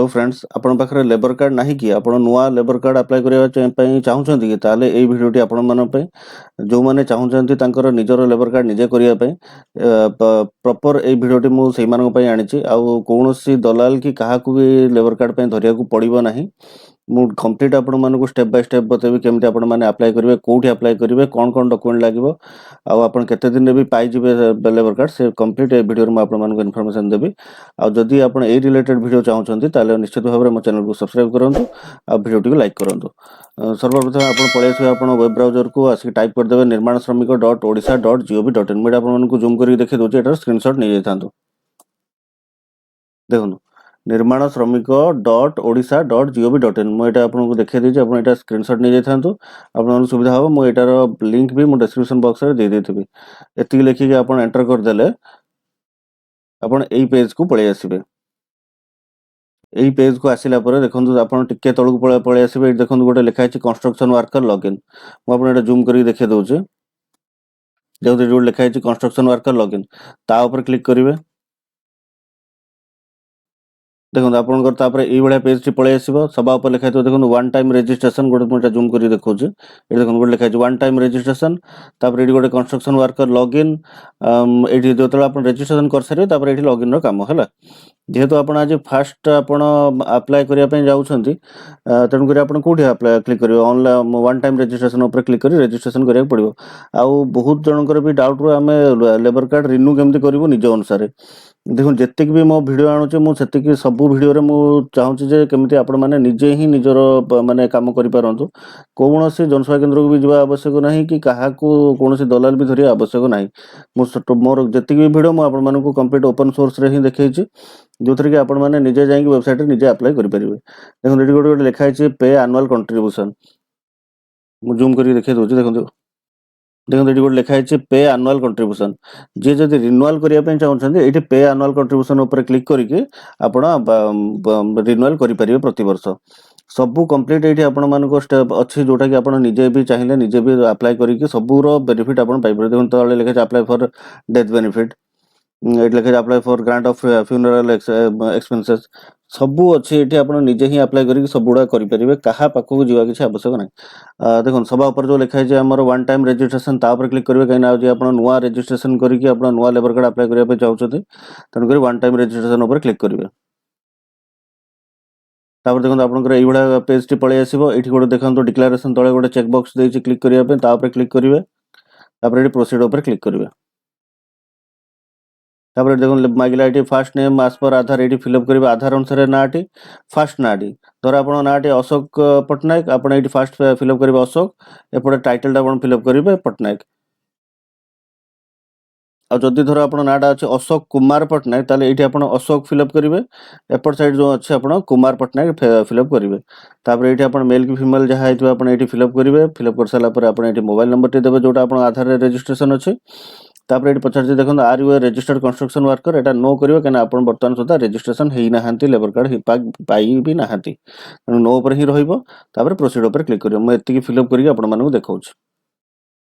Hello friends आपण पाखरे labour card नाही कि आपण नुआ लेबर कार्ड अप्लाई करबा चाहूछंती कि ताले एई भिडियोटी आपण मन पे जो माने चाहूछंती तांकर निजर लेबर कार्ड निजे करिया पे प्रॉपर एई भिडियोटी मु सेई मानक पे आनिछि आ कोनोसी दलाल कि काहाकू भी लेबर कार्ड पे धरिया को पड़िबो नाही मु कंप्लीट आपण मानक स्टेप बाय स्टेप बतेबी केमति आपण माने अप्लाई करिवे कोठी अप्लाई करिवे कोन डॉक्यूमेंट लागिवो आ आपण केते दिन रे भी पाई जिवे लेबर कार्ड से कंप्लीट ए वीडियो रे म आपण मानक इन्फॉर्मेशन देबी आ जदि आपण ए रिलेटेड वीडियो चाहूछंती ताले निश्चित भाबरे मो चैनल को सब्सक्राइब करंतु आ वीडियो को लाइक करंतु सर्वप्रथम आपण पळे आसी आपण वेब ब्राउजर को आसी टाइप कर देबे nirmanasramiko.odisha.gov.in मैं आपण मानक जूम करी देखि दोछि एटार स्क्रीनशॉट नै जेथांतु देखनु निर्माण श्रमिक .odisha.gov.in मैं एटा आपको देखै देछि आपण एटा स्क्रीनशॉट नै जेथांतु आपण सुविधा हो मो एटार लिंक भी मो डिस्क्रिप्शन बॉक्स रे दे देथिबी एति लिखि के आपण एंटर कर देले आपण एई पेज को पळे आसीबे एई पेज को आसिला परे देखंतु आपण टिके तळक पळे आसीबे देखंतु गोटे लिखा अछि कंस्ट्रक्शन वर्कर लॉगिन मो आपण एटा जूम करी देखै दोछि जो लिखा अछि कंस्ट्रक्शन वर्कर लॉगिन ता ऊपर क्लिक करिवे देखो आपनकर तापर एई बळा पेज टी पळे आसीबो सबा ऊपर लिखा तो देखो वन टाइम रजिस्ट्रेशन गोटे मोटा जूम करी देखौछ ए देखो गोटे लिखा वन टाइम रजिस्ट्रेशन तापर एडी गोटे कंस्ट्रक्शन वर्कर लॉगिन एडी जोतला आपन रजिस्ट्रेशन कर सारे तापर एडी लॉगिन रो काम हला जेहेतु आपण आज फास्ट आपण अप्लाई करिया पे जाउछंती तण करी आपण कोठी अप्लाई क्लिक करियो ऑनलाइन वन टाइम रजिस्ट्रेशन ऊपर क्लिक करी रजिस्ट्रेशन करिया पड़िबो आ बहुत जनकर भी डाउट रो हमें लेबर कार्ड रिन्यू केमति करिवो निज अनुसार देखो जेतिक भी मो वीडियो आणुचे मु सेतिक सब वीडियो रे मु चाहूची जे केमति आपण माने निजे ही निजर माने काम करि पारंतु कोनोसी जनसेवा केंद्र को भी जीवा आवश्यक नाही कि काहा को कोनोसी दलाल भी धरिया आवश्यक नाही मु मोर जेतिक भी वीडियो मु आपण मानकु कंप्लीट ओपन सोर्स रे ही देखैछि जोथरे कि आपण माने निजे जाई वेबसाइट रे निजे अप्लाई करि परिबे देखो रेडी गोटे लिखा छै पे एनुअल कंट्रीब्यूशन मु जूम करी देखै दोछि देखो देखो ये गोटे लिखा है पे एनुअल कंट्रीब्यूशन जी जब रिन्यूअल करने चाहते ये पे एनुअल कंट्रीब्यूशन ऊपर क्लिक करके आपण रिन्यूअल करेंगे प्रति वर्ष सबू कंप्लीट ये आपण मानक स्टेप अच्छी जोटा कि आपण निजे भी चाहिए निजे भी अप्लाई करके सबूर बेनिफिट आप देखो तले लिखा अप्लाई फॉर डेथ बेनिफिट ये लिखा apply for grant of funeral expenses सबू अच्छी ये आप निजे ही अप्लाई करके सब गुड़ा करेंगे क्या पाखक जावा किसी आवश्यक ना देखो सभा ऊपर जो लिखा है आम वन टाइम रजिस्ट्रेशन तापर क्लिक करेंगे कहीं आज आप नुआ रजिस्ट्रेशन करके नुआ लेबर कार्ड अप्लाई करने चाहते तेणुक वन टाइम रजिस्ट्रेशन ऊपर क्लिक करेंगे तापर देखो आपंकर ये पेज टी पळे आसीबो एठी गोटे देखंतो डिक्लेरेशन तळे गोटे चेक बॉक्स देछि क्लिक करिया पे तापर क्लिक करिवे तापर एठी प्रोसीड ऊपर क्लिक करिवे तापर देखो मागिला एठी फर्स्ट नेम एज पर आधार एठी फिलअप करिवे आधार अनुसार नाटी फर्स्ट नाटी धर आपण नाटी अशोक पटनायक आपण एठी फर्स्ट फिलअप करिवे अशोक एपटे टाइटल आपण फिलअप करिवे पटनायक आ जदि धर आपण नाटा अछि अशोक कुमार पटनायक ताले एठी आपण अशोक फिलअप करिवे एपट साइड जो अछि आपण कुमार पटनायक फिलअप करिवे तापर एठी आपण मेल की फीमेल जहा हेतु आपण एठी फिलअप करिवे फिलअप कर साला पर आपण एठी मोबाइल नंबर टी देबे जोटा आपण आधार रे रजिस्ट्रेशन अछि तापर एठी पछार जे देखन are you registered construction worker एटा नो करिवे कना आपण वर्तमान सुधा रजिस्ट्रेशन हेई नाहंती लेबर कार्ड पाई भी नाहंती नो ऊपर ही रहइबो तापर प्रोसीड ऊपर क्लिक करियो म एति की फिलअप करिके आपण मानकु देखाउछ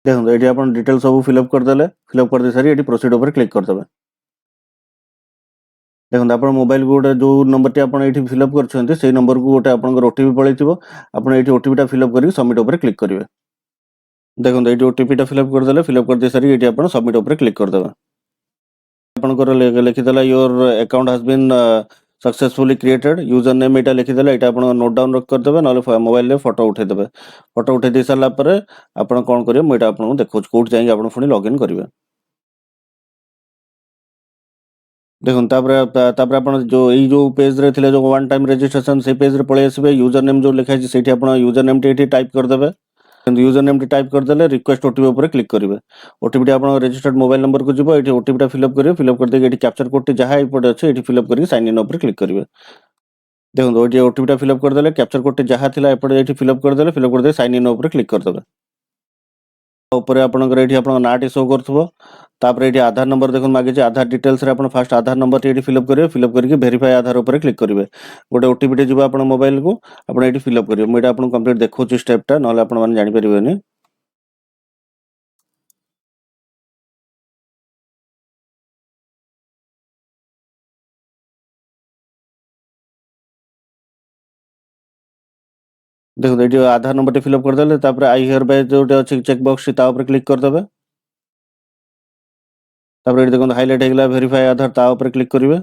देखो ये आप डिटेल सब फिलअप करदे फिलअप कर दे सारी ये प्रोसीड ऊपर क्लिक करदे देखो आप मोबाइल को गोटे जो नंबर टी आप फिलअप कर नंबर को गोटे आप ओटीपी पलैथिबो आपण एठी ओटीपी फिलअप करके सबमिट ऊपर क्लिक करेंगे देखो ये ओटीपी फिलअप करदे फिलअप कर दे सारी ये आप सबमिट ऊपर क्लिक करदे आपनकर लिखिदेला your account has been successfully created user name एटा लिखिदेला एटा आपण नोट डाउन कर देबे नले मोबाइल रे फोटो उठे देबे फोटो उठे दे साला पर आपण कोन करियो म एटा आपन देखौ कोड जाई आपण फुनी लॉगिन करिवे देखो तापर आपण जो पेज रे थिले जो वन टाइम रजिस्ट्रेशन से पेज रे पळे आसीबे यूजर नेम जो लिखा छै सेठी आपण यूजर नेम टी टाइप कर देबे यूजर नेम टी टाइप कर देले रिक्वेस्ट ओटीपी ऊपर क्लिक करिवे ओटीपी टी आपण रजिस्टर्ड मोबाइल नंबर को जिवो एठी ओटीपी टा फिलअप करिवे फिलअप कर दे एठी कैप्चर कोड टी जहा एपटे अछि एठी फिलअप करके साइन इन ऊपर क्लिक करिवे देखो ये ओटीपी टा फिलअप कर देले कैप्चर कोड टी जहा थिला एपटे एठी फिलअप कर देले फिलअप कर दे साइन इन ऊपर क्लिक कर देबे ऊपर आपनकर एठी आपण नाटी शो करथबो तापर एठी आधार नंबर देखन मागे जे आधार डिटेल्स रे आपण फर्स्ट आधार नंबर टी एठी फिलअप करिवे फिलअप करके वेरीफाई आधार ऊपर क्लिक करिवे गोटे ओटीपी टी जिवो आपण मोबाइल को आपण एठी फिलअप करिवे म एटा आपण कंप्लीट देखौची स्टेप टा नले आपण माने जानि परिबेनी देखो ये आधार नंबर टी फिलअप करदेले तापर आई हियर बाय जोटे अछि चेक बॉक्स ता ऊपर क्लिक करदेबे तापर ये देखो हाइलाइट हेगला वेरीफाई आधार ता ऊपर क्लिक करिवे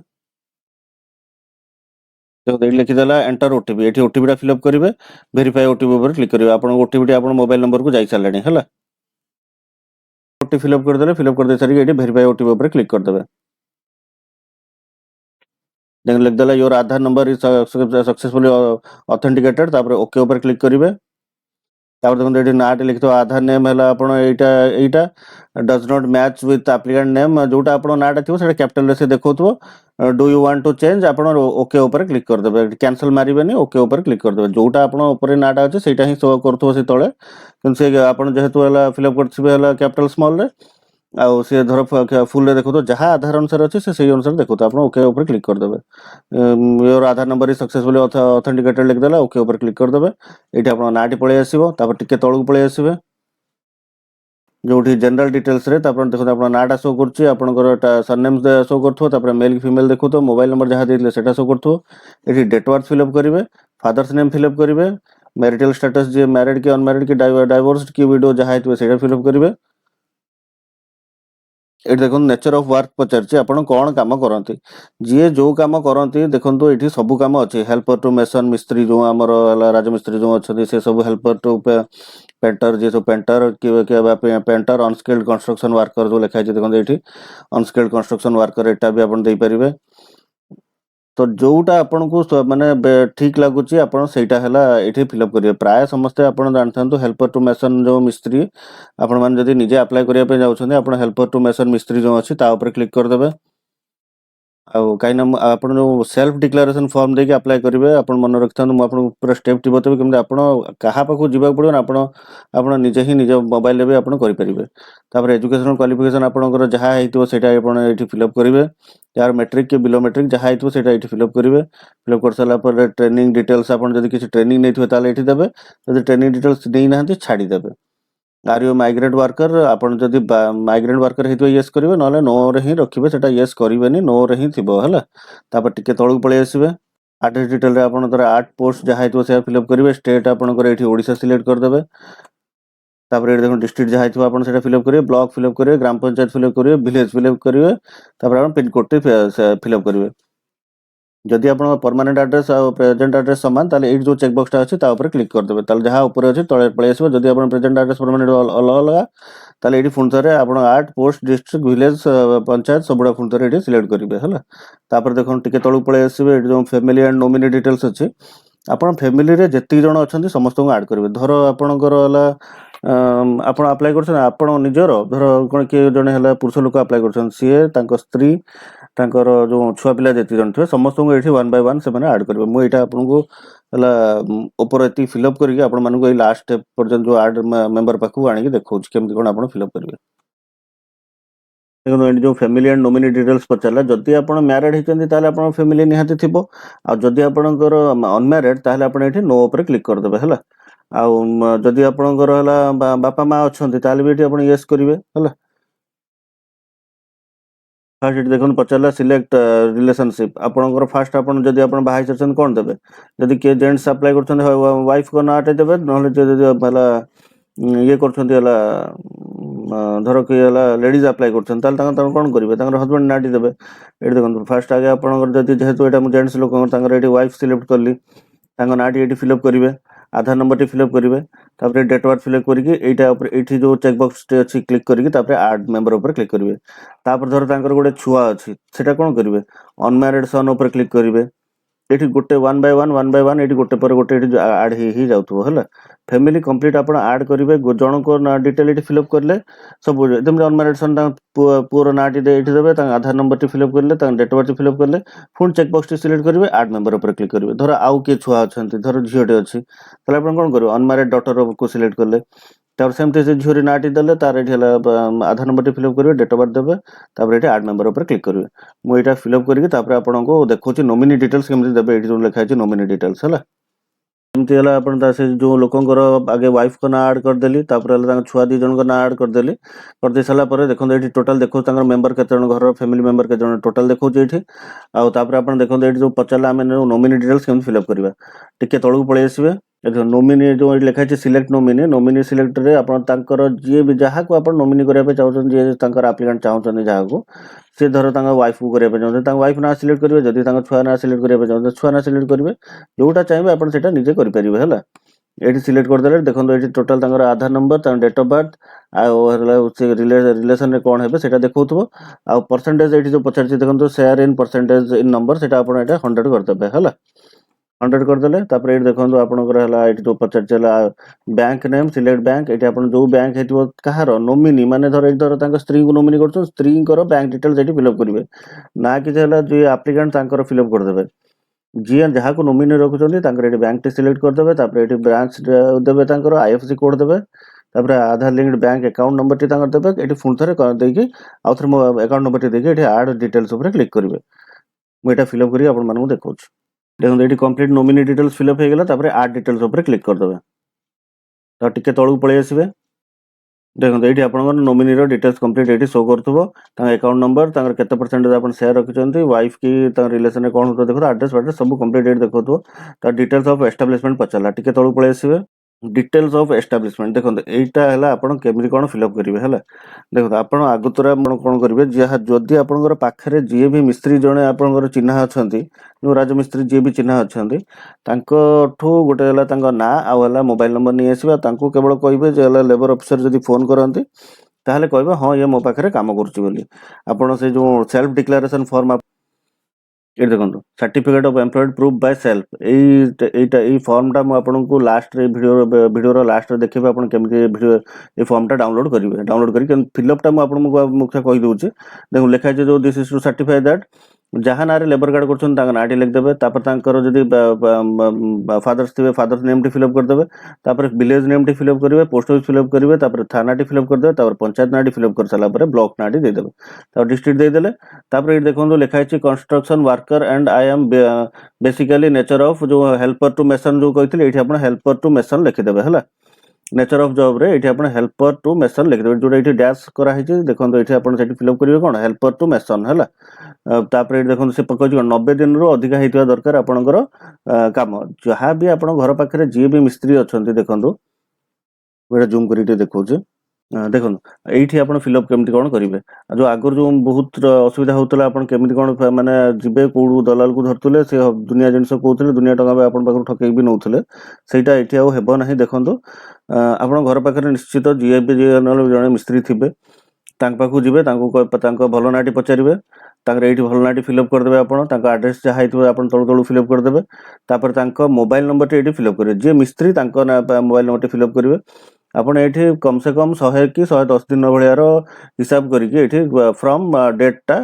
देखो ये लिखिदेला एंटर ओटीपी एठी ओटीपी टा फिलअप करिवे वेरीफाई ओटीपी ऊपर क्लिक करिवे आपन ओटीपी टी आपन मोबाइल नंबर को जाई सालानी हला ओटीपी फिलअप करदेले फिलअप कर दे सारी एठी वेरीफाई ओटीपी ऊपर क्लिक करदेबे देखो लिखदेला your Aadhaar number is successfully authenticated तापर ओके ऊपर क्लिक करिवे तापर देखो ये नाट लिखितो आधार नेम हला आपण एटा एटा does not match with applicant name जोटा आपण नाटा थिबो सेटा कैपिटल रे से देखौथबो do you want to change आपण ओके ऊपर क्लिक कर देबे कैंसिल मारिबेनी ओके ऊपर क्लिक कर देबे जोटा आपण ऊपर नाटा अछि सेटा ही शो करथबो से तळे किन से आपण जेहेतु हला फिलअप करथिबे हला कैपिटल स्मॉल रे आउ से धर फुल रे देखो जहाँ आधार अनुसार अच्छे से सही अनुसार देखो आप ओके ऊपर क्लिक करदेवे your Aadhaar number successfully authenticated लिखदेला ओके ऊपर क्लिक करदेवे ये आप नाटी पलि आसो टिके तौक पलि आसवे जो जनरल डिटेल्स रे देखो आप नाटा शो कर सरनेम शो कर मेल फीमेल देखो तो मोबाइल नंबर जहाँ देते सेटा शो कर ये डेट बर्थ फिलअप करेंगे फादर्स नेम फिलअप करेंगे मैरिटल स्टेटस जी मैरिड कि अनमैरिड कि डाइवोर्स कि विडो जहाँ होता फिलअप करेंगे ये देखो नेचर ऑफ वर्क पचार आपण कौन काम करती जी जो काम करती देखो ये सब काम अच्छे हेल्पर टू मेसन मिस्त्री जो आमर राजमिस्त्री जो अच्छा से सब हेल्पर टू पेंटर जी सब painter painter unskilled construction worker जो लिखाई देखो ये अनस्किल्ड कंस्ट्रक्शन वर्कर एटा भी आप पारे तो जोटा आपन को माने ठीक लगुच आपन सेटा हला एठी फिलअप करिवे प्राय समस्त आपन जानथांतु हेल्पर टू मेसन जो मिस्त्री आपन मान जदी निजे अप्लाई करिया पे जाउछन आपन हेल्पर टू मेसन मिस्त्री जो अछि ता ऊपर क्लिक कर देबे कहीं आप सेल्फ डिक्लेरेशन फॉर्म देके अप्लाई करेंगे आप मन रखता मुझे पूरा स्टेप टी बतेबी केमती आप क्या पाक जावाक पड़ो आप निजे ही निज मोबाइल भी आप करेंगे एजुकेशनल क्वालिफिकेशन आपंकर जहाँ होता ये फिलअप करेंगे यार मेट्रिक के बिलो मेट्रिक जहाँ होता ये फिलअप करेंगे फिलअप कर सारापर ट्रेनिंग डिटेल्स आप किसी ट्रेनिंग नहीं थे ये देवे जब ट्रेनिंग डिटेल्स नहीं ना छाड़देवे आर यू माइग्रेंट वर्कर आपण जदि माइग्रेंट वर्कर हेतु यस करिवे नले नो रे ही रखिबे सेटा यस करिवेनी नो रे ही थिबो हला तापर टिके तळु पळे आसीबे एड्रेस डिटेल रे आपण तर 8 पोस्ट जहा हेतु से फिल अप करिवे स्टेट आपनकर एठी ओडिसा सिलेक्ट कर देबे तापर एठी देखो डिस्ट्रिक्ट जहा हेतु आपण सेटा फिल अप करिवे ब्लॉक फिल अप करिवे ग्राम पंचायत फिल अप करिवे विलेज फिल अप करिवे तापर आपण पिन कोड टे फिल अप करिवे जदि आप परमानेंट एड्रेस और प्रेजेंट एड्रेस सामान ताले एट जो चेक बॉक्स टा अछि ता ऊपर क्लिक कर देबे ताले जहां ऊपर अछि तळे पळे आसीबे जदि आप प्रेजेंट एड्रेस परमानेंट अलग अलग ताले एठी फुन थरे आपण 8 पोस्ट डिस्ट्रिक्ट विलेज पंचायत सबुडा फुन थरे एठी सिलेक्ट करिवे हला तापर देखो टिके तळु पळे आसीबे एठी जो फैमिली एंड नॉमिनी डिटेल्स अछि आपण फैमिली रे जति जण अछंती समस्त को ऐड करिवे धरो आपणकर हला आपण अप्लाई करछन आपण निजर धरो कोन के जणे हला पुरुष लोक अप्लाई करछन सीए तांको स्त्री तांकर जो छुआ पिला जति जण थे समस्त को एठी 1 बाय 1 से माने ऐड करबे मु एटा आपन को हला ऊपर एति फिलअप करके आपण मान को लास्ट स्टेप पर्यंत जो ऐड मेंबर पाखु आनी के देखौ केमति कोन आपण फिलअप करबे देखो जो फैमिली एंड नॉमिनी डिटेल्स पचारला जदि आपण मैरिड हिचंती ताले आपण फैमिली निहाती थिबो आ जदि आपणकर अनमैरिड ताले आपण एठी नो ऊपर क्लिक कर देबे हला आ जदि आपणकर हला बापा मां अछंती ताले भी एठी आपण यस करिवे हला फास्ट देखो पचारा सिलेक्ट रिलेशनशिप आपंकर फास्ट आप जब आप बाहर चलते कौन देवे जदि किए जेंट्स अप्लाई कर वाइफ को नाटे देवे ना ये कर धर किए लेडीज अप्लाई कर कौन करेंगे हजबैंड नाटी देवे ये देखो फास्ट आगे आप जेहेतु यहाँ जेंट्स लोक वाइफ सिलेक्ट कली नाटी ये फिलअप करेंगे आधार नंबर टी फिलअप करेंगे तापर डेट बर्थ फिलअप करके जो चेक बॉक्स अच्छी क्लिक करके ऐड मेंबर ऊपर क्लिक करेंगे तापर धर तांकर गोटे छुआ अच्छी सेटा कौन करेंगे अनमैरिड सन ऊपर क्लिक करेंगे ये गोटे 1 बाय 1 ये गोटे पर गोटे ऐड ही जाउथबो हला फैमिली कंप्लीट आपण ऐड करेंगे जन को डिटेल ये फिलअप करले सब एकदम अनमैरिड सन पुअर नाटी देवे आधार नंबर टी फिलअप करले डेट बर्थ फिलअप करले पुणी चेक बॉक्स टी सिलेक्ट करेंगे ऐड मेंबर ऊपर क्लिक करेंगे धर आउ किए छुआ अच्छा धर झीटे अच्छी ताले आपण कौन करेंगे अनमैरिड डॉटर को सिलेक्ट करले तापर सेमती से झीरी नाटी देले तार एठी आधार नंबर टी फिलअप करेंगे डेट बर्थ देवे तापर एठी ऐड मेंबर ऊपर क्लिक करेंगे मु एटा फिलअप करके तापर आपण को देखौची नॉमिनी डिटेल्स केमति देबे एठी जो लिखा है नॉमिनी डिटेल्स हला एमती हला आपण ता से जो लोकंकर आगे वाइफ को ना ऐड कर देली तापर हला तांग छुआ दी जन को ना ऐड कर देली कर दे साला पर देखो एठी टोटल देखो तांगर मेंबर केते जन घर फैमिली मेंबर केते जन टोटल देखो एठी आ तापर आपण देखो एठी जो पचला हम नॉमिनी डिटेल्स केमति फिलअप करबा टिके तळु पळे आसीबे देखो नोमिनी जो एଠି ଲେଖା ହେଇଛି ସିଲେକ୍ଟ ନୋମିନି ସିଲେକ୍ଟରେ ଆପଣ ତାଙ୍କର ଯିଏ ବି ଯାହାକୁ ଆପଣ ନୋମିନି କରିବା ପାଇଁ ଚାହୁଁଛନ୍ତି ଯିଏ ତାଙ୍କର ଆପ୍ଲିକାଣ୍ଟ ଚାହୁଁଛନ୍ତି ଯାହାକୁ ସେ ଧର ତାଙ୍କ ୱାଇଫକୁ କରିବା ପାଇଁ ଚାହୁଁଛନ୍ତି ତାଙ୍କ ୱାଇଫ ନାଁ ସିଲେକ୍ଟ କରିବେ ଯଦି ତାଙ୍କ ଛୁଆ ନାଁ ସିଲେକ୍ଟ କରିବା ପାଇଁ ଚାହୁଁଛନ୍ତି ଛୁଆ ନାଁ ସିଲେକ୍ଟ କରିବେ ଯୋଉଟା ଚାହିଁବେ ଆପଣ ସେଟା ନିଜେ କରିପାରିବେ ହେଲା ଏଠି ସିଲେକ୍ଟ କରିଦେଲେ ଦେଖନ୍ତୁ ଏଠି ଟୋଟାଲ ତାଙ୍କର ଆଧାର ନମ୍ବର ତାଙ୍କ ଡେଟ୍ ଅଫ୍ ବାର୍ଥ ଆଉ ହେଲା ସେ ରିଲେସନରେ କ'ଣ ହେବେ ସେଟା ଦେଖଉଥିବ ଆଉ ପରସେଣ୍ଟେଜ ଏଠି ଯୋଉ ପଚାରିଛି ଦେଖନ୍ତୁ share in percentage in number ସେଟା ଆପଣ ଏଟା 100 କରିଦେବେ ହେଲା 100 କରିଦେଲେ ତାପରେ ଏଠି ଦେଖନ୍ତୁ ଆପଣଙ୍କର ହେଲା ଏଠି ଯୋଉ ପଚାରିଛି ହେଲା ବ୍ୟାଙ୍କ ନେମ୍ ସିଲେକ୍ଟ ବ୍ୟାଙ୍କ ଏଠି ଆପଣ ଯୋଉ ବ୍ୟାଙ୍କ ହେଇଥିବ କାହାର ନୋମିନି ମାନେ ଧର ଏଠି ଧର ତାଙ୍କ ସ୍ତ୍ରୀଙ୍କୁ ନୋମିନି କରୁଛନ୍ତି ସ୍ତ୍ରୀଙ୍କର ବ୍ୟାଙ୍କ ଡିଟେଲ୍ସ ଏଠି ଫିଲ୍ଅପ୍ କରିବେ ନା କିଛି ହେଲା ଯିଏ ଆପ୍ଲିକାଣ୍ଟ ତାଙ୍କର ଫିଲ୍ଅପ୍ କରିଦେବେ ଯିଏ ଯାହାକୁ ନୋମିନି ରଖୁଛନ୍ତି ତାଙ୍କର ଏଠି ବ୍ୟାଙ୍କଟି ସିଲେକ୍ଟ କରିଦେବେ ତାପରେ ଏଠି ବ୍ରାଞ୍ଚ ଦେବେ ତାଙ୍କର ଆଇଏଫଏସସି କୋଡ୍ ଦେବେ ତାପରେ ଆଧାର ଲିଙ୍କଡ ବ୍ୟାଙ୍କ ଆକାଉଣ୍ଟ ନମ୍ବରଟି ତାଙ୍କର ଦେବେ ଏଠି ପୁଣି ଥରେ ଦେଇକି ଆଉ ଥରେ ମୋ ଆକାଉଣ୍ଟ ନମ୍ବରଟି ଦେଇକି ଏଠି ଆଡ୍ ଡିଟେଲ୍ସ ଉପରେ କ୍ଲିକ୍ କରିବେ ମୁଁ ଏଟା ଫିଲ୍ଅପ୍ କରି ଆପଣମାନଙ୍କୁ ଦେଖାଉଛି ଦେଖନ୍ତୁ ଏଠି କମ୍ପ୍ଲିଟ୍ ନୋମିନି ଡିଟେଲ୍ସ ଫିଲ୍ଅପ୍ ହେଇଗଲା ତାପରେ ଆଡ୍ ଡିଟେଲ୍ସ ଉପରେ କ୍ଲିକ୍ କରିଦେବେ ତ ଟିକେ ତଳକୁ ପଳେଇ ଆସିବେ ଦେଖନ୍ତୁ ଏଇଠି ଆପଣଙ୍କର ନୋମିନିର ଡିଟେଲ୍ସ କମ୍ପ୍ଲିଟ୍ ଏଇଠି ଶୋ କରୁଥିବ ତାଙ୍କ ଆକାଉଣ୍ଟ ନମ୍ବର ତାଙ୍କର କେତେ ପରସେଣ୍ଟେଜ ଆପଣ ସେୟାର ରଖିଛନ୍ତି ୱାଇଫ୍ କି ତାଙ୍କ ରିଲେସନରେ କ'ଣ ହେଉଥିବ ଦେଖୁଥିବ ଆଡ୍ରେସ୍ ଫାଡ୍ରେସ୍ ସବୁ କମ୍ପ୍ଲିଟ୍ ଏଇଠି ଦେଖୁଥିବ ତାର ଡିଟେଲ୍ସ ଅଫ୍ ଏଷ୍ଟାବ୍ଲିଶମେଣ୍ଟ ପଚାରିଲା ଟିକେ ତଳକୁ ପଳେଇ ଆସିବେ डिटेल्स ऑफ एस्टाब्लिशमेंट देखो एटा है आपण केमी कौन फिलअप करेंगे है देखो आप आगुतरा कौन करेंगे जहाँ जदि आपंकर पाखे जी भी मिस्त्री जड़े आप चिन्ह अच्छा जो राजमिस्त्री जी भी चिन्ह अच्छा गोटे ना आउ मोबाइल नंबर नहीं आसवा केवल कहे लेबर ऑफिसर जब फोन करती ताहले कहबे हाँ ये मो पाखे काम कर जो सेल्फ डिक्लेरेशन फॉर्म ये देखो certificate of employed proof by self यही फॉर्मटा मुझे लास्ट भिडियो लास्ट देखिए आप वीडियो ये फॉर्मटा डाउनलोड करेंगे डाउनलोड करके फिलअपटा मुझे मुख्य कहीदे देखो लिखाई जो this is to certify that जहाँ ना लेबर कार्ड कर नाटी लिखिदेवे जदि फादर्स थे फादर्स नेम टी फिलअप करदे विलेज नेम टी फिलअप करेंगे पोस्ट ऑफिस फिलअप करेंगे थाना टी फिलअप करदे पंचायत नाटी फिलअप कर सारापर ब्लॉक नाटी देदेवे डिस्ट्रिक्ट देदेले ये देखो लिखाई construction worker and I am basically nature of जो हेल्पर टू मेसन जो कही ये हेल्पर टू मेसन लिखिदेवे है नेचर ऑफ जॉब रे ये हेल्पर टू मेसन लिखिदेवे जो ये डैश कराई देखो ये फिलअप करेंगे कौन हेल्पर टू मेसन है देखो से कह 90 दिन रू अधिक होता दरकार आपंकर कम जहाँ भी आप घर पाखे जी भी मिस्त्री अच्छा देखो जूम कर देखा देखो ये आप फिलअप केमती कौन करेंगे जो आगर जो बहुत असुविधा होता है केमी कौन मानने जी कौ दलाल को धरते से दुनिया जिन कहते दुनिया टका आप ठकई भी नौले सहीटा ये आब ना देखो आप घर पाखे निश्चित जी भी जड़े मिस्त्री थे पाखु जी भल नाटी पचारे ये भल नाटी फिलअप करदे आप आड्रेस जहाँ आप तलू तलू फिलअप करदे मोबाइल नंबर टी फिलअप करेंगे जी मिस्त्री मोबाइल नंबर टी फिलअप करेंगे आपण ये कम से कम 100 कि 110 दिन भायार हिसाब करके फ्रॉम डेटा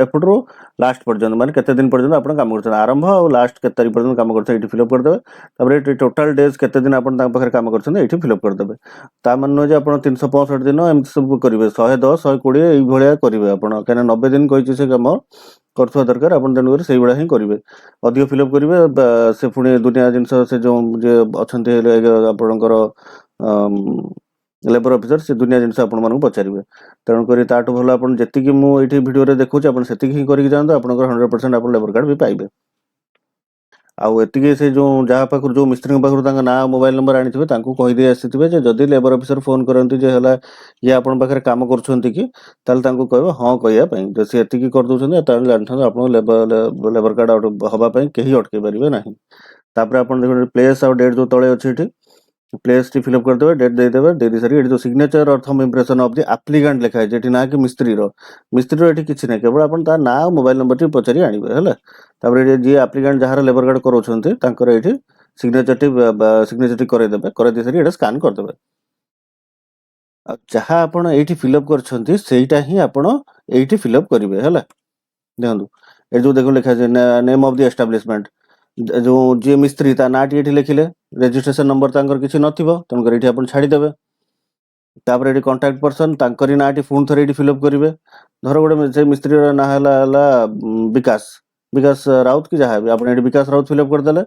एपटू लास्ट पर्यंत माने केते दिन पर्यंत आप काम कर आरंभ और लास्ट के तारीख पर्यंत काम कर फिलअप करदे टोटाल डेज केते दिन आप काम कर फिलअप करदे ता मान नुहे आप 365 दिन एम सब करेंगे 110 120 ये करेंगे आप कहीं 90 दिन कही से कम कर दरकार आप तेणुकर से भाया ही करेंगे अधिक फिलअप करेंगे से पुणी दुनिया जिन से जो अच्छा आपणकर लेबर ऑफिसर से दुनिया जिन आपको पचारे तेणुकर ताठू भल आप जी मुझे भिडियो देखुचे आप ही करके जातु आप 100% आप लेबर कार्ड भी पाइबे आउ एति से जो जहाँ पाख जो मिस्त्री पाखर ना मोबाइल नंबर आनी कहीदे आसी जदि लेबर ऑफिसर फोन करती ये आप कम कर कहे हाँ कहवाई सी एति करदे जानते आप लेबर कार्ड हाँपाई कहीं अटकई पारे ना आप प्लेस और डेट जो तले अच्छी प्लेस टी फिलअप करदे डेट देदेवे दे सारी जो सिग्नेचर और thumb impression of the applicant लिखाई है ना कि मिस्त्री ये किसी ना केवल आप ना मोबाइल नंबर टी पचारि आनबे है जी एप्लिकेंट जहाँ लेबर कार्ड कराउछन्ती ये सिग्नेचर टी करदेवे कर सारी ये स्कान करदेवे जहाँ आप ये फिलअप करटा ही आप फिलअप करेंगे है देखो ये जो देखो लिखा है नेम ऑफ द एस्टाब्लिशमेंट जो जी मिस्त्री नाटी ये लिखिले रेजिस्ट्रेशन नंबर किसी नथिबो तेणुकर ये आप छाड़देवे ये कंटाक्ट पर्सन नाटी पुणी थे ये फिलअप करेंगे धर गोटे मिस्त्री ना विकास विकास राउत कि जहाँ भी आप विकास राउत फिलअप करदे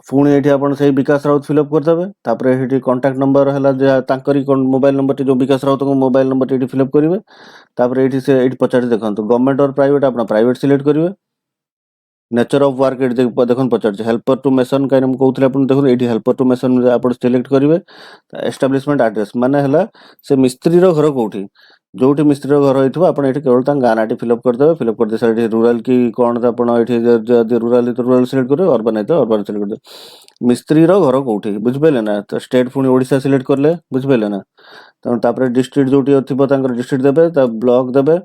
पुणी ये आप विकास राउत फिलअप करदे ये कंटाक्ट नंबर है मोबाइल नंबर जो विकास राउत मोबाइल नंबर ये फिलअप करेंगे ये पचार देखो गवर्नमेंट और प्राइवेट आप प्राइवेट सिलेक्ट करेंगे नेचर ऑफ वर्क एटी देखो पचार हेल्पर टू मेसन कहीं कहते हैं देखो ये हेल्पर टू मेसन आप सिलेक्ट करेंगे एस्टाब्लिशमेंट एड्रेस माने है से मिस्त्री घर कौटी जो मिस्त्री घर होता है आपड़ केवल गाँ नाटी फिलअप करदे फिलअप करदे सारे रूराल कि कौन आपड़ी रूराल तो रूराल सिलेक्ट करेंगे अर्बान है तो अर्बान सिलेक्ट करदे मिस्त्री घर कौटी बुझिपारे ना तो स्टेट पुणी ओडिशा सिलेक्ट कले बुझिपारे ना तेनाली डिस्ट्रिक्ट जो थी डिस्ट्रिक्ट देवे ब्लॉक देवे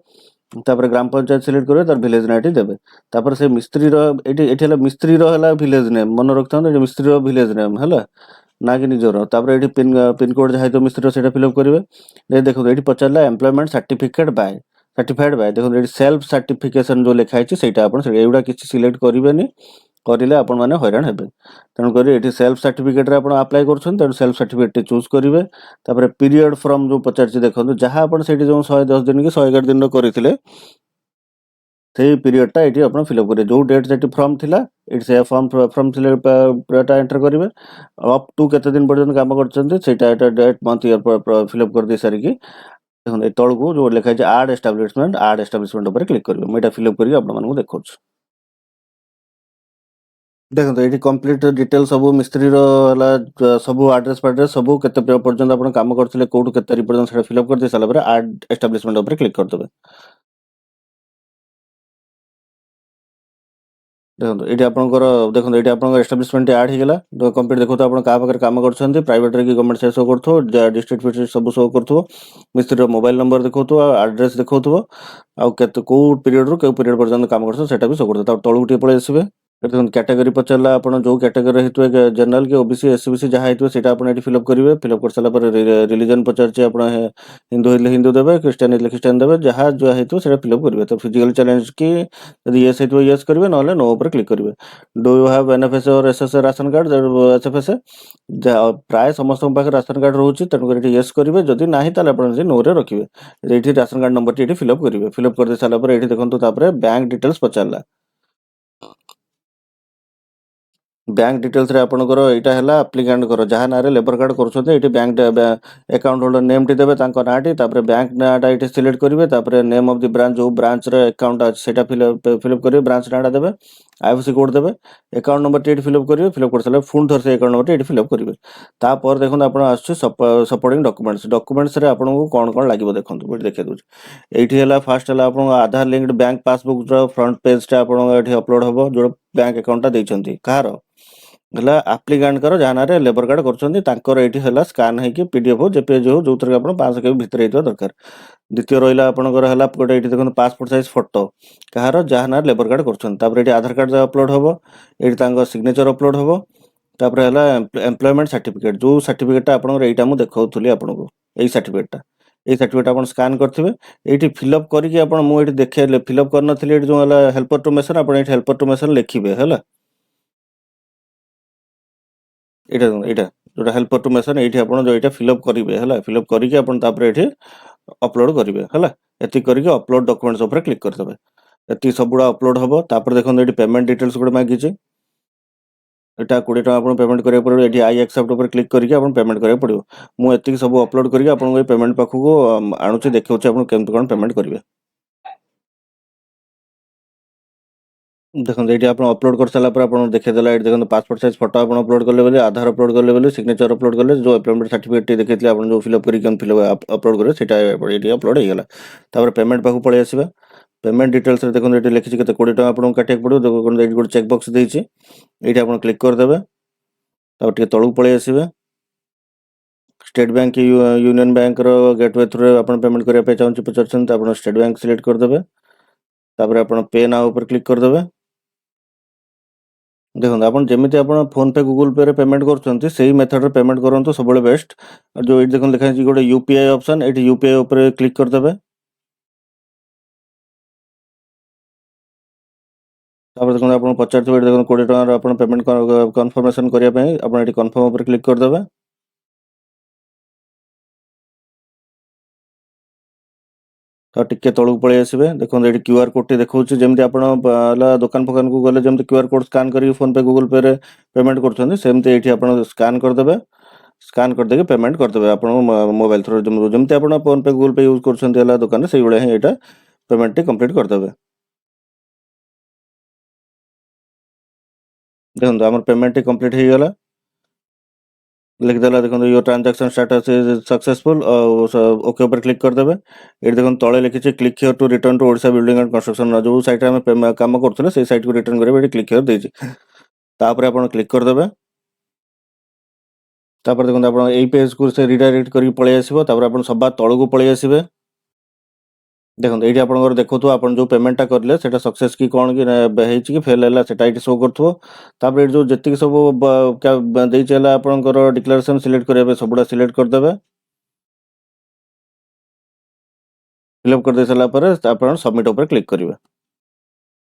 तापर ग्राम पंचायत सिलेक्ट करेंगे तार विलेज ना देवे तापर से मिस्त्री ये मिस्त्री विलेज नेम मन रखता मिस्त्री विलेज नेम है ना कि निजर तापर ये पिनकोड जहाँ तो मिस्त्री से फिलअप करेंगे देखो ये पचारा employment certificate by certified by देखो ये सेल्फ सर्टिफिकेशन जो लिखाई एगुड़ा किसी सिलेक्ट करेंगे करेंगे आपण मैंने हैरान हे तेणुक ये सेल्फ सर्टिफिकेट आप्लाय कर सेल्फ सर्टिफिकेट चूज करेंगे तापर पीरियड फ्रॉम जो पचार देखो जहाँ आप जो 110 दिन कि 111 दिन करते से पीरियडटा ये आप फिलअप करेंगे जो डेट से फर्म थिला इट से फर्म फर्म एंटर करेंगे अप टू केते दिन पर्यंत काम कर डेट मंथ ईयर फिलअप कर दे सारिकी देखो तौक जो लिखाई आड एस्टाब्लिशमेंट उपर क्लिक करेंगे मुझे फिलअप करके आपको देखा देखो ये कंप्लीट डिटेल सब मिस्त्री सब आड्रेस फाड्रेस सब केते पर्यंत आप काम करते कौटू के तारीख पर्यंत फिलअप कर दे सारा आड एस्टाब्लिशमेंट उपर क्लिक करदे देखो ये आपंकर देखो ये आप एस्टाब्लिशमेंट आड होगा कंप्लीट देखो तो आप पाखे काम कर प्राइवेट कि गवर्नमेंट से शो कर डिस्ट्रिक्ट फिस्ट्रिक्ट सब शो कर मिस्त्री मोबाइल नंबर देखो आड्रेस देखो आउ कौ पीरियड रू कौ पीरियड पर्यंत काम कर भी शो कर तौक टे पलि आसवे देखो कैटेगरी पचारा आप जो कैटेगरी होते जनरल कि ओबीसी एससीबीसी जहाँ होते हैं फिलअप करेंगे फिलअप कर सारा रिलीजन पचार आप हिंदू हेल्ले हिंदू देवे क्रिस्टियन हेल्ले क्रिस्टियन देवे जहाँ जो होता फिलअप करेंगे तो फिजिकल चैलेंज की यदि येस हो येस करेंगे ना नो पर क्लिक करेंगे डू यू हैव एनएफएस और एसएस राशन कार्ड एसएफएस प्राय समस्त पाखे राशन कार्ड रोचे तेणुक येस करेंगे जदि ना नो रे रखिए ये ration card number T fill up करेंगे फिलअप कर सारापर ये देखो बैंक डिटेल्स पचारा बैंक डिटेल्स रे आपनकर एटा हैला एप्लिकेंट कर जहाँ ना लेबर कार्ड कर bank account holder name T देवे नाटी बैंक नाटा ये सिलेक्ट करेंगे नेम ऑफ द ब्रांच जो ब्रांच रे अकाउंट अच्छे से फिलअप करेंगे ब्रांच नाटा देवे आईएफएससी कोड देवे अकाउंट नंबर टी फिलअप करेंगे फिलअप कर सारे पुणी थर से अकाउंट नंबर टी फिलअप करेंगे तापर देखो आप सपोर्टिंग डॉक्यूमेंट्स रे आपको कौन कौन लगे देखो देखिए दूसरी ये फास्ट है आप Aadhaar linked bank passbook front page टा आप अपलोड हम जो बैंक अकाउंट देते कहार है आप्लिकांट जहाँ ना लेबर कार्ड कर स्कान हो पीडीएफ हो जेपीएज हो जो थी आप 500 KB भितर दरकार द्वितीय रहा आपंकर गोटे ये देखो पासपोर्ट साइज फोटो कहार जहाँ ना लेबर कार्ड कर आधार कार्ड अपलोड हम ये सिग्नेचर अपलोड हम तापर है एम्प्लॉयमेंट सर्टिफिकेट जो सर्टिफिकेट आपटा मुझे देखा आपको यही सर्टिफिकेटा ये सर्टिफिकेट आप स्कान करेंगे ये फिलअप करके मुझे देखे फिलअप कर जो हेल्पर टू मेसन आप हेल्पर टू मेसन लिखे है यहाँ जो हेल्पर टू मेसन ये जो फिलअप करेंगे है फिलअप करके ये अपलोड करेंगे है ये करके अपलोड डॉक्यूमेंट्स उपर क्लिक करदे ये सब गुड़ा अपलोड हम तापर देखो ये पेमेंट डिटेल्स गोटे मागिचे यहाँ 20 टका आपको पेमेंट करा पड़ो ये आई एक्सेप्ट उपर क्लिक करके आप पेमेंट करा पड़ो मुझे सब अपलोड करके आपको पेमेंट पाखक आणुचे देखा केमती कौन पेमेंट करेंगे देखो ये आप अपलोड कर सारापर आप देखेदेला ये देखो पासपोर्ट साइज फोटो आप अपलोड कले आधार अपलोड कले सिग्नेचर अपलोड कले जो एम्प्लॉयमेंट सर्टिफिकेट देखते आप जो फिलअप करके फिलअप अपलोड करेंगे ये अपलोड होगा तापर पेमेंट पाखक पलि आसवा पेमेंट डिटेल्स देखो ये लिखी के 20 टका आपको काटिया पड़ो देखो ये गोटे चेकबक्स देती ये आप क्लिक करदे तापर तौक पलि आसवे State Bank Union Bank gateway through आप पेमेंट करने चाहिए पचार आप स्टेट बैंक सिलेक्ट करदे तापर आप पे नाउ पर क्लिक करदे देखो आप जमी आप फोन पे गूगल पे रे पेमेंट कर मेथड पेमेंट करूँ सब बेस्ट जो ये देखो लिखा गोटे यूपीआई ऑप्शन ये यूपीआई उपर क्लिक करदे देखो आप पचार देखो 20 टकर पेमेंट कन्फर्मेशन करने कन्फर्म उपर क्लिक करदे तो टिके तौक पलि आसवे देखो ये क्यूआर कोड टी देखा जमी आप दुकान फुकान को गले जमी क्यूआर कोड स्कान करके फोन पे गूगल पे रे पेमेंट करमती ये आप स्कान करदे स्कान करदे पेमेंट करदे आप मोबाइल थ्रू जमी आप फोन पे गूगल पे यूज कर दुकान से भाया ही यहाँ पेमेंट टी कंप्लीट करदे ଦେଖନ୍ତୁ ଆମର ପେମେଣ୍ଟଟି କମ୍ପ୍ଲିଟ୍ ହେଇଗଲା। लिखिदेला देखो your transaction status is successful okay ऊपर क्लिक करदेवे। ये देखो तले लिखी click here to return to Odisha building and construction जो साइट आम कम करते से साइट को रिटर्न करेंगे क्लिक हियर देती तापर आप क्लिक करदेवे। तापर देखो आप यही पेज को से रिडायरेक्ट करके पलि आसो आप सभा तल को पलि आसबे। देखो ये आपंकर देखो आप जो पेमेंटा करेंगे से सक्सेस की कौन कि फेल है से शो कर जो जी सब आपंकर डिक्लेरेशन सिलेक्ट करेंगे सबुड़ा सिलेक्ट करदे। फिलअप कर दे सारा पर सबमिट ऊपर क्लिक करेंगे।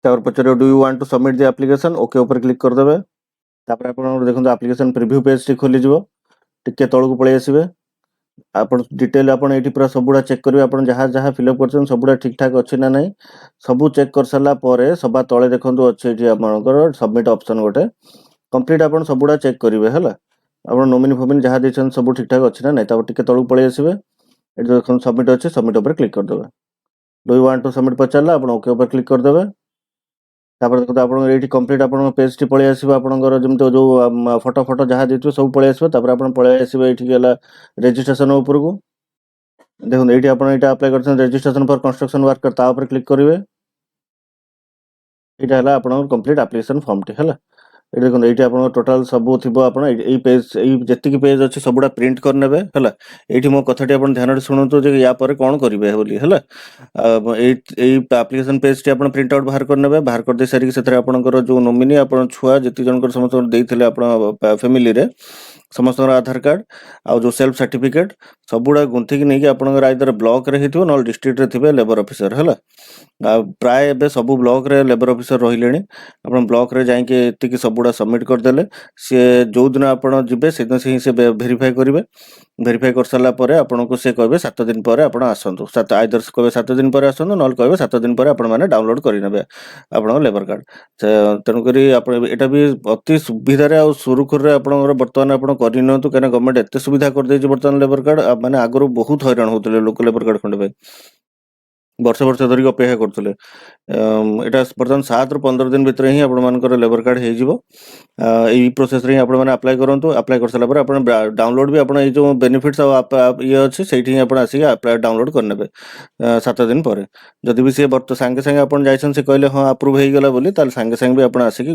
तापर पचारे do you want to submit the application okay ऊपर क्लिक करदे। तापर आप देखो एप्लिकेशन प्रिव्यू पेज टी खोली टिके तौक पलि आसबे। आप डिटेल आप पूरा सबुड़ा चेक करेंगे आप जहाँ जहाँ फिलअप कर सबुड़ा ठीक ठाक अच्छी ना नहीं सबू चेक कर सारापर सभा तले देखो अच्छे आपर सबमिट ऑप्शन गोटे कंप्लीट आप सबुड़ा चेक करेंगे है आप नोमिनी फोमिनी जहाँ देते सब ठीक ठाक अच्छी ना नहीं टिके तौक पलि आसबे। ये देखो सबमिट अच्छे सबमिट ऊपर क्लिक करदे। Do you want to submit पचारा आप ओके ऊपर क्लिक करदे। तापर देखो आप ये कंप्लीट आप पेज टी पलि आसो आपंकर जमी जो फोटो फोटो जहाँ देते सब पलि आसो आप पलि आसबे ये रेजिस्ट्रेशन उपरक। देखो ये आप अप्लाई कर रेजिस्ट्रेशन फॉर कंस्ट्रक्शन वर्कर तापर क्लिक करेंगे। यहाँ है आप कंप्लीट एप्लिकेशन फॉर्म टी है। ये देखो ये आप टोटाल सब थी आप पेज जी पेज अच्छे सबुड़ा प्रिंट करने है। ये मो कथाटी आप ध्यान शुणु या कौन करेंगे बोली है। एप्लिकेशन पेज टी आप प्रिंट आउट बाहर करने बाहर कर दे सारी से आपंकर जो नोमिनी आप छुआ जी जन समस्त देते आप फैमिली रे समस्त आधार कार्ड आउ जो सेल्फ सर्टिफिकेट सबुड़ा गुंथिक नहीं कि आपंकर आइदर ब्लॉक रे ना डिस्ट्रिक्ट रे थे लेबर ऑफिसर है। प्राय एबे सब ब्लॉक रे लेबर ऑफिसर रहिले आप ब्लॉक रे जाकि सबुड़ा सबमिट करदे सी जो दिन आप जी से दिन से भेरीफाई करेंगे। भेरीफाई कर सारा पर आपन को से कहे 7 दिन पर आप आसतु आइदर कहे 7 दिन पर आसतु ना कहे 7 दिन पर आपने डाउनलोड करेंगे आप लेबर कार्ड। तेणुक यहाँ भी अति सुविधा सुरुखुर बर्तमान आप करनी कहीं गवर्नमेंट एत सुविधा कर बर्तमान लेबर कार्ड मैंने आगुरी बहुत हैरान होते लोक लेबर कार्ड खंडे वर्ष वर्ष धरिक अपेक्षा करते यहाँ बर्तमान 7 ରୁ 15 दिन भितर ही आपर लेबर कार्ड हो प्रोसेस रे आप अप्लाई करूँ। अप्लाई कर सारा आप डाउनलोड भी आप जो बेनिफिट्स ये अच्छे से आसिक डाउनलोड करने 7 दिन पर जदि भी सी सांगे सांगे आप जाइए कहले हाँ अप्रूव हो गला बोली सांगे सांगे भी आप आसिक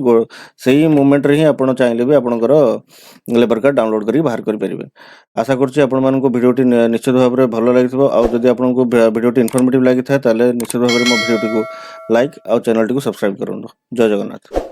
से मोमेंट रे ही आप चाहिए भी आपंकर लेबर कार्ड डाउनलोड कर बाहर करेंगे। आशा करूँ भिडियोटी निश्चित भाव में भल लगी आदि आपको भिडियोटी इनफर्मेटिव लगी था निश्चित भाव में मो भिडियोटी को लाइक आउ चैनल टी को सब्सक्राइब करूँ। जय जगन्नाथ।